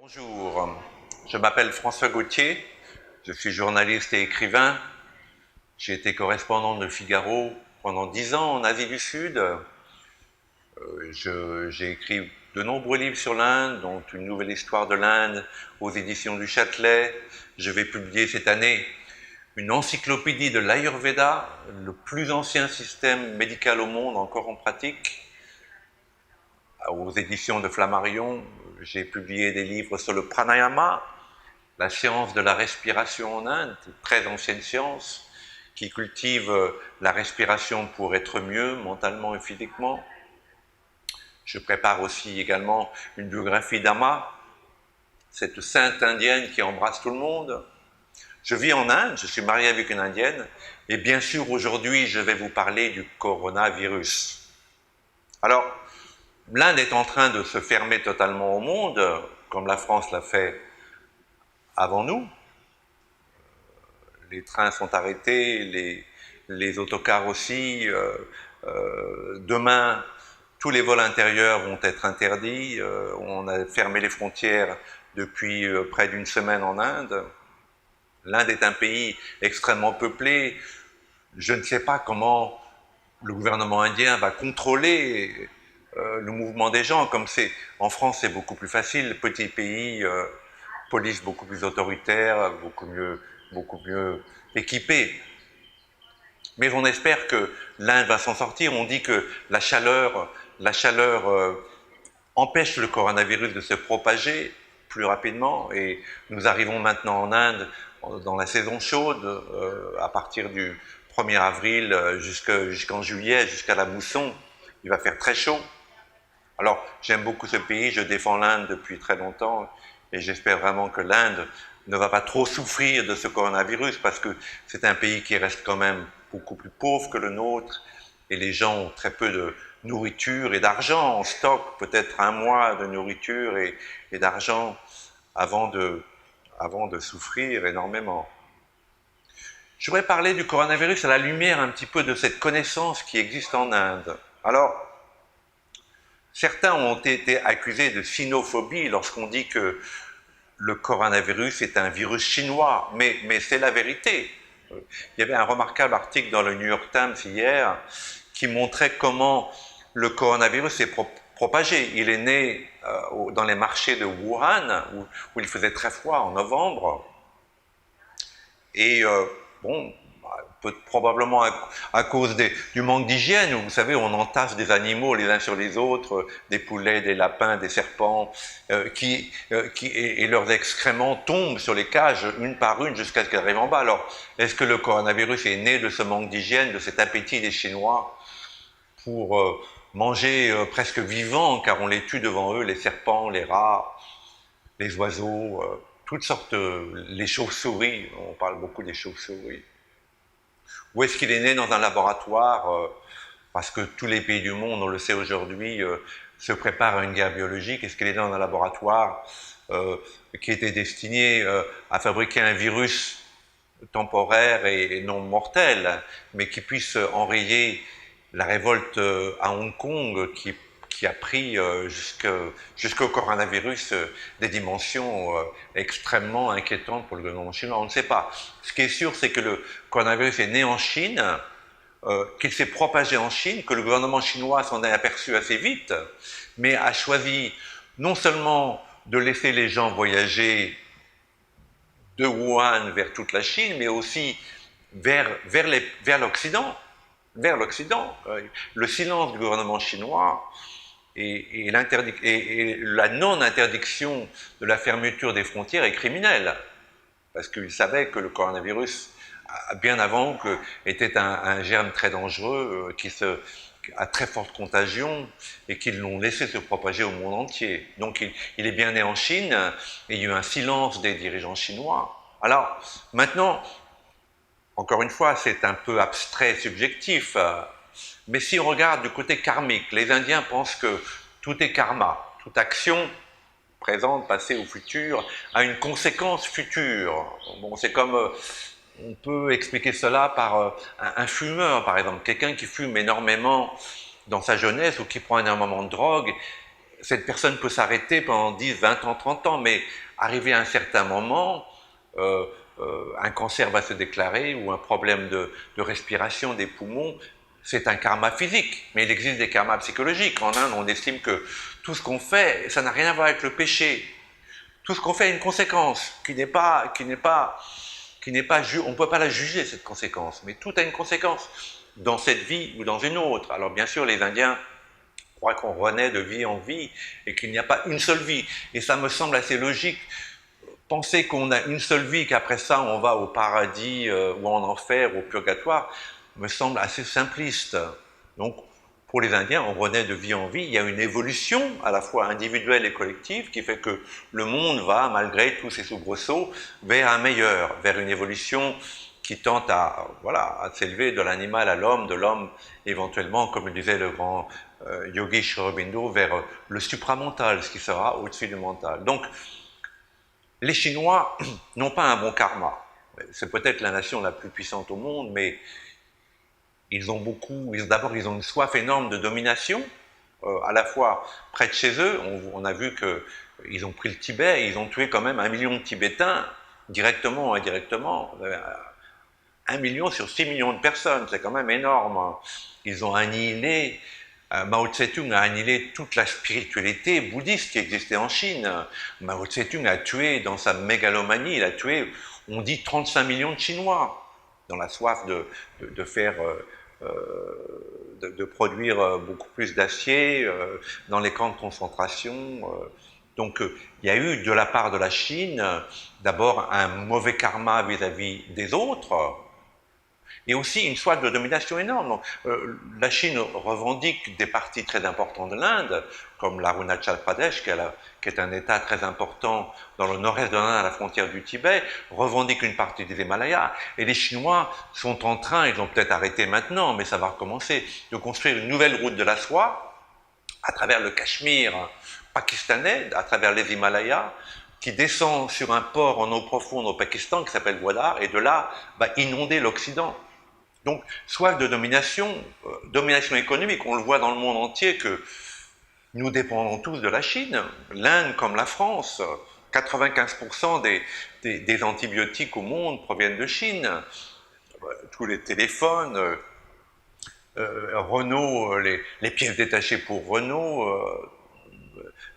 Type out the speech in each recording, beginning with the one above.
Bonjour, je m'appelle François Gauthier, je suis journaliste et écrivain. J'ai été correspondant de Figaro pendant 10 ans en Asie du Sud. J'ai écrit de nombreux livres sur l'Inde, dont Une nouvelle histoire de l'Inde aux éditions du Châtelet. Je vais publier cette année une encyclopédie de l'Ayurveda, le plus ancien système médical au monde encore en pratique. Aux éditions de Flammarion, j'ai publié des livres sur le pranayama, la science de la respiration en Inde, très ancienne science, qui cultive la respiration pour être mieux mentalement et physiquement. Je prépare aussi également une biographie d'Ama, cette sainte indienne qui embrasse tout le monde. Je vis en Inde, je suis marié avec une indienne, et bien sûr aujourd'hui je vais vous parler du coronavirus. Alors, l'Inde est en train de se fermer totalement au monde, comme la France l'a fait avant nous. Les trains sont arrêtés, les autocars aussi. Demain, tous les vols intérieurs vont être interdits. On a fermé les frontières depuis près d'une semaine en Inde. L'Inde est un pays extrêmement peuplé. Je ne sais pas comment le gouvernement indien va contrôler le mouvement des gens. Comme c'est en France, c'est beaucoup plus facile. Petit pays, police beaucoup plus autoritaire, beaucoup mieux équipée. Mais on espère que l'Inde va s'en sortir. On dit que la chaleur empêche le coronavirus de se propager plus rapidement. Et nous arrivons maintenant en Inde dans la saison chaude, à partir du 1er avril jusqu'en juillet, jusqu'à la mousson. Il va faire très chaud. Alors, j'aime beaucoup ce pays, je défends l'Inde depuis très longtemps et j'espère vraiment que l'Inde ne va pas trop souffrir de ce coronavirus parce que c'est un pays qui reste quand même beaucoup plus pauvre que le nôtre et les gens ont très peu de nourriture et d'argent en stock, peut-être un mois de nourriture et d'argent avant de souffrir énormément. Je voudrais parler du coronavirus à la lumière un petit peu de cette connaissance qui existe en Inde. Alors, certains ont été accusés de sinophobie lorsqu'on dit que le coronavirus est un virus chinois, mais c'est la vérité. Il y avait un remarquable article dans le New York Times hier qui montrait comment le coronavirus s'est propagé. Il est né dans les marchés de Wuhan, où il faisait très froid en novembre. Et bon, probablement à cause du manque d'hygiène. Vous savez, on entasse des animaux les uns sur les autres, des poulets, des lapins, des serpents, et leurs excréments tombent sur les cages une par une jusqu'à ce qu'elles arrivent en bas. Alors, est-ce que le coronavirus est né de ce manque d'hygiène, de cet appétit des Chinois pour manger presque vivants, car on les tue devant eux, les serpents, les rats, les oiseaux, toutes sortes, les chauves-souris, on parle beaucoup des chauves-souris. Ou est-ce qu'il est né dans un laboratoire parce que tous les pays du monde, on le sait aujourd'hui, se préparent à une guerre biologique? Est-ce qu'il est né dans un laboratoire qui était destiné à fabriquer un virus temporaire et non mortel, mais qui puisse enrayer la révolte à Hong Kong qui a pris jusqu'au coronavirus des dimensions extrêmement inquiétantes pour le gouvernement chinois? On ne sait pas. Ce qui est sûr, c'est que le coronavirus est né en Chine, qu'il s'est propagé en Chine, que le gouvernement chinois s'en est aperçu assez vite, mais a choisi non seulement de laisser les gens voyager de Wuhan vers toute la Chine, mais aussi vers l'Occident. Vers l'Occident. Le silence du gouvernement chinois et la non-interdiction de la fermeture des frontières est criminelle. Parce qu'ils savaient que le coronavirus, bien avant, était un germe très dangereux, à très forte contagion, et qu'ils l'ont laissé se propager au monde entier. Donc il est bien né en Chine, et il y a eu un silence des dirigeants chinois. Alors, maintenant, encore une fois, c'est un peu abstrait, subjectif, mais si on regarde du côté karmique, les Indiens pensent que tout est karma, toute action, présente, passée ou future, a une conséquence future. Bon, c'est comme, on peut expliquer cela par un fumeur, par exemple, quelqu'un qui fume énormément dans sa jeunesse ou qui prend énormément de drogue, cette personne peut s'arrêter pendant 10, 20 ans, 30 ans, mais arrivé à un certain moment, un cancer va se déclarer ou un problème de respiration des poumons, c'est un karma physique, mais il existe des karmas psychologiques. En Inde, on estime que tout ce qu'on fait, ça n'a rien à voir avec le péché. Tout ce qu'on fait a une conséquence qui n'est pas, on ne peut pas la juger cette conséquence, mais tout a une conséquence dans cette vie ou dans une autre. Alors bien sûr, les Indiens croient qu'on renaît de vie en vie et qu'il n'y a pas une seule vie. Et ça me semble assez logique. Penser qu'on a une seule vie, qu'après ça on va au paradis ou en enfer, au purgatoire, me semble assez simpliste. Donc, pour les Indiens, on renaît de vie en vie. Il y a une évolution, à la fois individuelle et collective, qui fait que le monde va, malgré tous ces soubresauts, vers un meilleur, vers une évolution qui tente à, voilà, à s'élever de l'animal à l'homme, de l'homme éventuellement, comme le disait le grand yogi Sri Aurobindo, vers le supramental, ce qui sera au-dessus du mental. Donc, les Chinois n'ont pas un bon karma. C'est peut-être la nation la plus puissante au monde, mais ils ont d'abord ils ont une soif énorme de domination, à la fois près de chez eux. On a vu qu'ils ont pris le Tibet, et ils ont tué quand même 1 million de Tibétains, directement ou indirectement. 1 million sur 6 millions de personnes, c'est quand même énorme. Ils ont annihilé, Mao Tse-tung a annihilé toute la spiritualité bouddhiste qui existait en Chine. Mao Tse-tung a tué, dans sa mégalomanie, il a tué, on dit 35 millions de Chinois, dans la soif de faire... de produire beaucoup plus d'acier dans les camps de concentration. Donc il y a eu de la part de la Chine d'abord un mauvais karma vis-à-vis des autres, et aussi une soif de domination énorme. Donc, la Chine revendique des parties très importantes de l'Inde, comme l'Arunachal Pradesh, qui est un État très important dans le nord-est de l'Inde, à la frontière du Tibet, revendique une partie des Himalayas, et les Chinois sont en train, ils ont peut-être arrêté maintenant, mais ça va recommencer, de construire une nouvelle route de la soie, à travers le Cachemire pakistanais, à travers les Himalayas, qui descend sur un port en eau profonde au Pakistan, qui s'appelle Gwadar, et de là va inonder l'Occident. Donc, soif de domination, domination économique, on le voit dans le monde entier que nous dépendons tous de la Chine. L'Inde comme la France, 95% des antibiotiques au monde proviennent de Chine. Tous les téléphones, Renault, les pièces détachées pour Renault,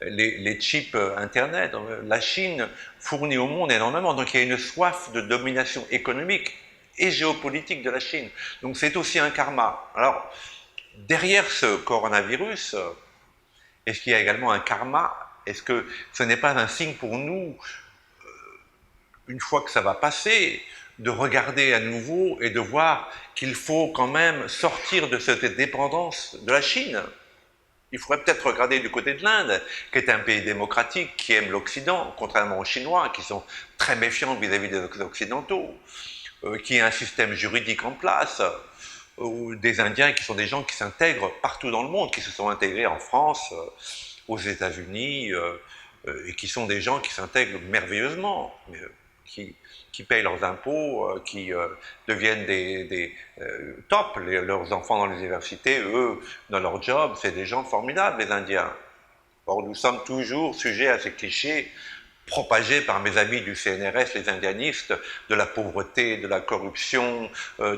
les chips Internet. La Chine fournit au monde énormément, donc il y a une soif de domination économique et géopolitique de la Chine. Donc c'est aussi un karma. Alors, derrière ce coronavirus, est-ce qu'il y a également un karma? Est-ce que ce n'est pas un signe pour nous, une fois que ça va passer, de regarder à nouveau et de voir qu'il faut quand même sortir de cette dépendance de la Chine? Il faudrait peut-être regarder du côté de l'Inde, qui est un pays démocratique, qui aime l'Occident, contrairement aux Chinois, qui sont très méfiants vis-à-vis des Occidentaux, qui a un système juridique en place, ou des Indiens qui sont des gens qui s'intègrent partout dans le monde, qui se sont intégrés en France, aux États-Unis, et qui sont des gens qui s'intègrent merveilleusement, qui payent leurs impôts, qui deviennent des top, leurs enfants dans les universités, eux, dans leur job, c'est des gens formidables, les Indiens. Or, nous sommes toujours sujets à ces clichés propagés par mes amis du CNRS, les indianistes, de la pauvreté, de la corruption,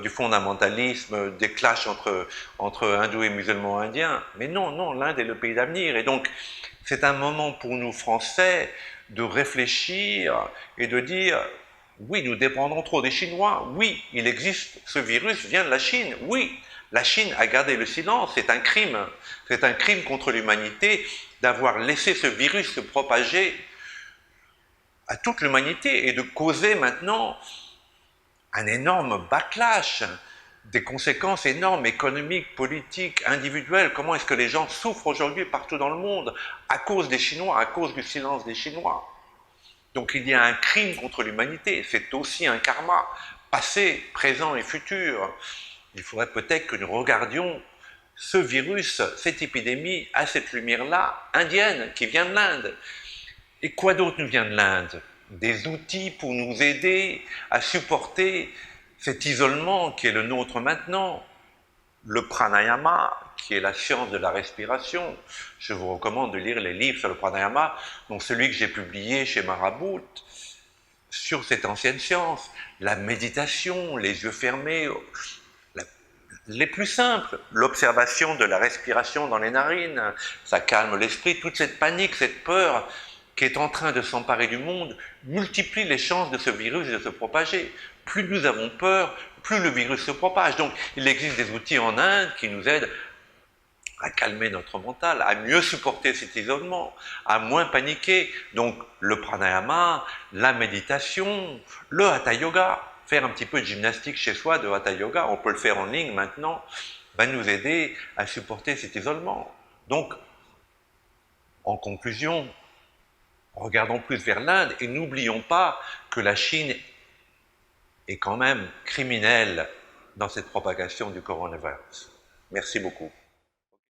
du fondamentalisme, des clashs entre hindous et musulmans indiens. Mais non, non, l'Inde est le pays d'avenir. Et donc, c'est un moment pour nous, Français, de réfléchir et de dire, oui, nous dépendons trop des Chinois, oui, il existe, ce virus vient de la Chine, oui, la Chine a gardé le silence, c'est un crime contre l'humanité d'avoir laissé ce virus se propager à toute l'humanité et de causer maintenant un énorme backlash, des conséquences énormes, économiques, politiques, individuelles. Comment est-ce que les gens souffrent aujourd'hui partout dans le monde à cause des Chinois, à cause du silence des Chinois? Donc il y a un crime contre l'humanité, c'est aussi un karma, passé, présent et futur. Il faudrait peut-être que nous regardions ce virus, cette épidémie, à cette lumière-là, indienne, qui vient de l'Inde. Et quoi d'autre nous vient de l'Inde? Des outils pour nous aider à supporter cet isolement qui est le nôtre maintenant. Le pranayama, qui est la science de la respiration. Je vous recommande de lire les livres sur le pranayama, dont celui que j'ai publié chez Marabout, sur cette ancienne science, la méditation, les yeux fermés, les plus simples, l'observation de la respiration dans les narines, ça calme l'esprit, toute cette panique, cette peur qui est en train de s'emparer du monde, multiplie les chances de ce virus de se propager. Plus nous avons peur, plus le virus se propage. Donc il existe des outils en Inde qui nous aident à calmer notre mental, à mieux supporter cet isolement, à moins paniquer. Donc le pranayama, la méditation, le hatha yoga, faire un petit peu de gymnastique chez soi, de hatha yoga, on peut le faire en ligne maintenant, va nous aider à supporter cet isolement. Donc, en conclusion, regardons plus vers l'Inde et n'oublions pas que la Chine est quand même criminelle dans cette propagation du coronavirus. Merci beaucoup.